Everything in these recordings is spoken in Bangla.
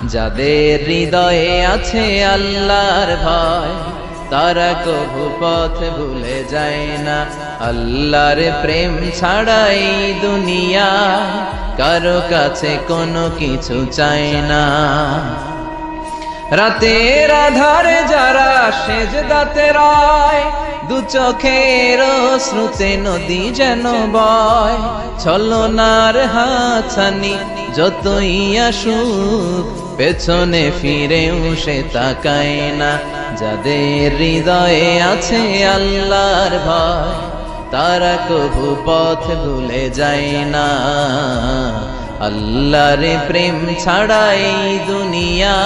যাদের হৃদয়ে আছে আল্লাহর ভয়, তারা কভু পথ ভুলে যায় না। আল্লাহর প্রেম ছাড়াই দুনিয়া কারো কাছে কোনো কিছু চায় না। রাতের আধারে যারা সেজদাতে রয়, দু চোখের শ্রুতে নদী যেন বয়। ছলনার হাতছানি যতই আসুক, পেছনে ফিরেও সে তাকায় না। যাদের হৃদয়ে আছে আল্লাহর ভয়, তারা কভু পথ ভুলে যায় না। আল্লাহর প্রেম ছাড়াই দুনিয়া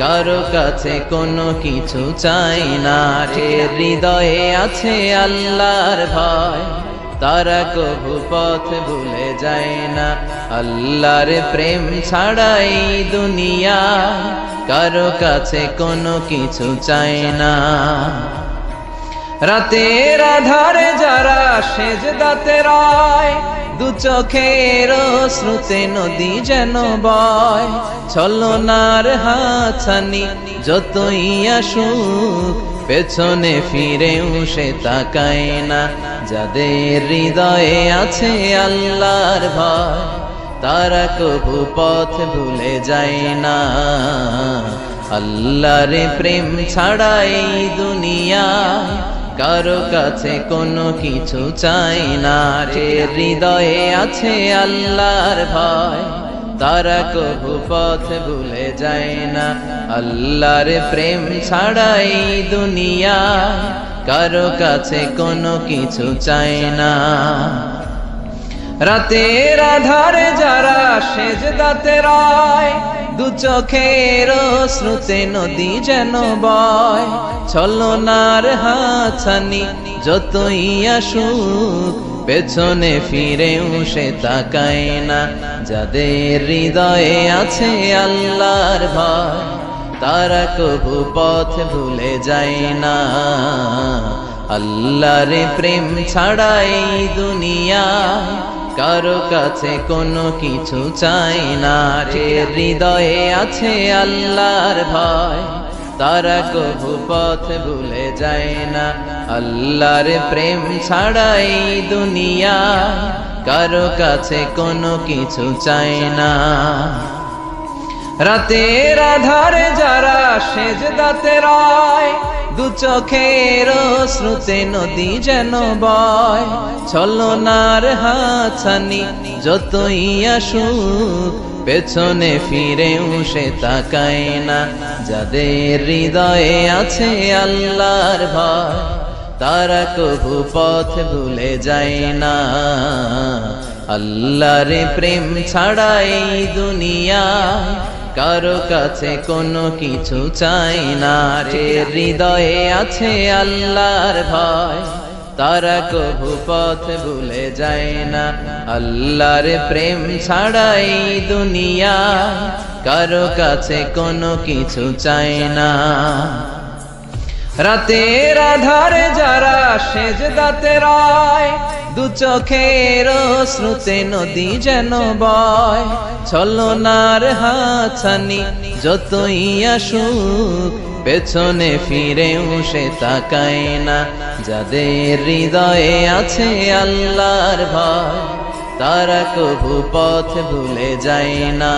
কারো কাছে কোনো কিছু চাই না। হৃদয়ে আছে আল্লাহর ভয়, তারা কভু পথ ভুলে যায় না। আল্লাহর প্রেম ছাড়াই দুনিয়া কারো কাছে কোনো কিছু চাই না। রাতের আধারে যারা সেজদাতে রয়, দু চোখের শ্রুতে নদী যেন বয়। ছলনার হাতছানি যতই আসুক, পেছনে ফিরেও সে তাকায় না। যাদের হৃদয়ে আছে আল্লাহর ভয়, তারা কভু পথ ভুলে যায় না। আল্লাহর প্রেম ছাড়াই দুনিয়া কারো কাছে কোনো কিছু চাই না। হৃদয়ে আছে আল্লাহর ভয়, তারা কভু পথ ভুলে যায় না। আল্লাহর প্রেম ছাড়াই দুনিয়া কারো কাছে কোনো কিছু চাই না। রাতের আধারে যারা সেজদাতে রয়, দু চোখের শ্রুতে নদী যেন বয়। ছলনার হাতছানি যতই আসুক, পেছনে ফিরেও সে তাকায় না। যাদের হৃদয়ে আছে আল্লাহর ভয়, তারা কভু পথ ভুলে যায় না। আল্লাহর প্রেম ছাড়াই দুনিয়া কারো কাছে কোনো কিছু চাই না। হৃদয়ে আছে আল্লাহর ভয়, তারা কভু পথ ভুলে যায় না। আল্লাহর প্রেম ছাড়াই দুনিয়া কারো কাছে কোনো কিছু চাই না। রাতের আধারে যারা সেজদাতে রয়, দু চোখের শ্রুতে নদী যেন বয়। ছলনার হাতছানি যতই আসুক, পেছনে ফিরেও সে তাকায় না। যাদের হৃদয়ে আছে আল্লাহর ভয়, তারা কভু পথ ভুলে যায় না। আল্লাহর প্রেম ছাড়াই দুনিয়া কারো কাছে কোনো কিছু চাই না। হৃদয়ে আছে আল্লাহর ভয়, তারা কভু পথ ভুলে যায় না। আল্লাহর প্রেম ছাড়াই দুনিয়া কারো কাছে কোনো কিছু চাই না। রাতের আধারে যারা সেজদাতে রয়, দু চোখের শ্রুতে নদী যেন বয়। ছলনার হাতছানি যতই আসুক, পেছনে ফিরেও সে তাকায় না। যাদের হৃদয়ে আছে আল্লাহর ভয়, তারা কভু পথ ভুলে যায় না।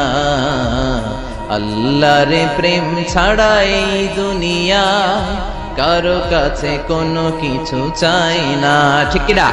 আল্লাহর প্রেম ছাড়াই দুনিয়া কারো কাছে কোনো কিছু চাই না। ঠিক না?